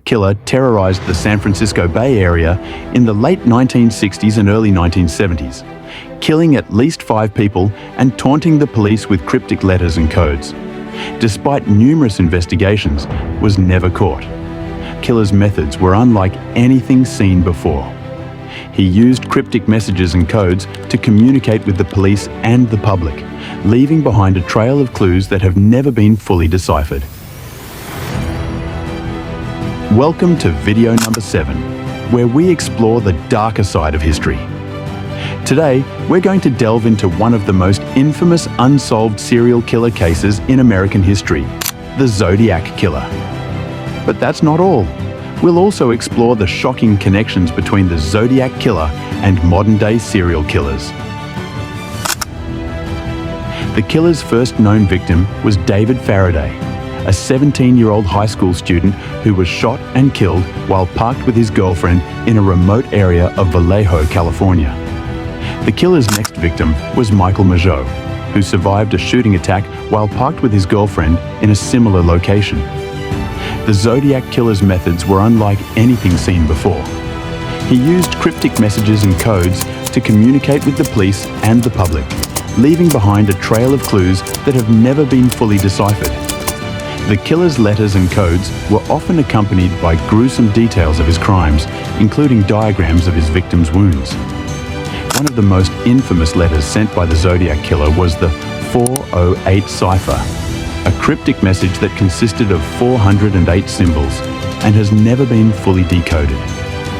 killer terrorized the San Francisco Bay Area in the late 1960s and early 1970s, killing at least 5 people and taunting the police with cryptic letters and codes. Despite numerous investigations, was never caught. Killer's methods were unlike anything seen before. He used cryptic messages and codes to communicate with the police and the public, leaving behind a trail of clues that have never been fully deciphered. Welcome to video number 7, where we explore the darker side of history. Today, we're going to delve into one of the most infamous unsolved serial killer cases in American history, the Zodiac Killer. But that's not all. We'll also explore the shocking connections between the Zodiac Killer and modern-day serial killers. The killer's first known victim was David Faraday, a 17-year-old high school student who was shot and killed while parked with his girlfriend in a remote area of Vallejo, California. The killer's next victim was Michael Mageau, who survived a shooting attack while parked with his girlfriend in a similar location. The Zodiac Killer's methods were unlike anything seen before. He used cryptic messages and codes to communicate with the police and the public, leaving behind a trail of clues that have never been fully deciphered. The killer's letters and codes were often accompanied by gruesome details of his crimes, including diagrams of his victims' wounds. One of the most infamous letters sent by the Zodiac Killer was the 408 cipher, a cryptic message that consisted of 408 symbols and has never been fully decoded.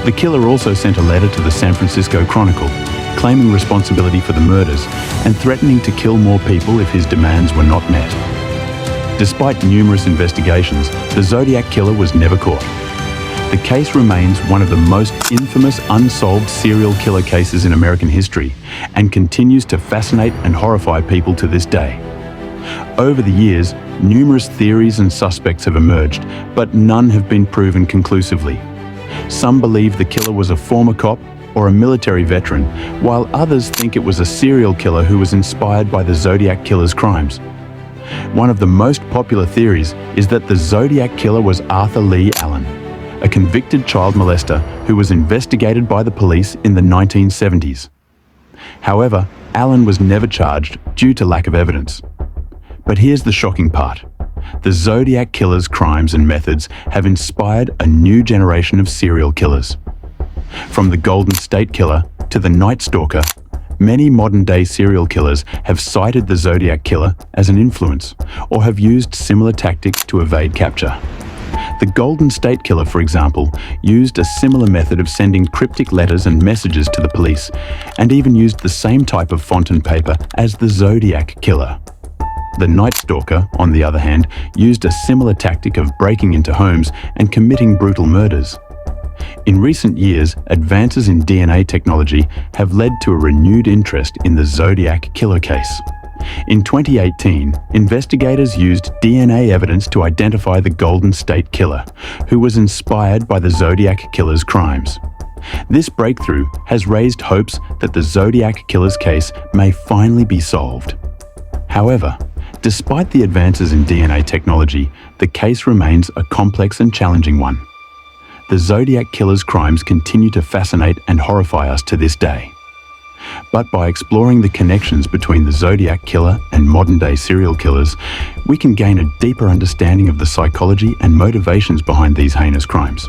The killer also sent a letter to the San Francisco Chronicle, claiming responsibility for the murders and threatening to kill more people if his demands were not met. Despite numerous investigations, the Zodiac Killer was never caught. The case remains one of the most infamous unsolved serial killer cases in American history and continues to fascinate and horrify people to this day. Over the years, numerous theories and suspects have emerged, but none have been proven conclusively. Some believe the killer was a former cop or a military veteran, while others think it was a serial killer who was inspired by the Zodiac Killer's crimes. One of the most popular theories is that the Zodiac Killer was Arthur Lee Allen, a convicted child molester who was investigated by the police in the 1970s. However, Allen was never charged due to lack of evidence. But here's the shocking part. The Zodiac Killer's crimes and methods have inspired a new generation of serial killers. From the Golden State Killer to the Night Stalker, many modern-day serial killers have cited the Zodiac Killer as an influence or have used similar tactics to evade capture. The Golden State Killer, for example, used a similar method of sending cryptic letters and messages to the police, and even used the same type of font and paper as the Zodiac Killer. The Night Stalker, on the other hand, used a similar tactic of breaking into homes and committing brutal murders. In recent years, advances in DNA technology have led to a renewed interest in the Zodiac Killer case. In 2018, investigators used DNA evidence to identify the Golden State Killer, who was inspired by the Zodiac Killer's crimes. This breakthrough has raised hopes that the Zodiac Killer's case may finally be solved. However, despite the advances in DNA technology, the case remains a complex and challenging one. The Zodiac Killer's crimes continue to fascinate and horrify us to this day. But by exploring the connections between the Zodiac Killer and modern-day serial killers, we can gain a deeper understanding of the psychology and motivations behind these heinous crimes.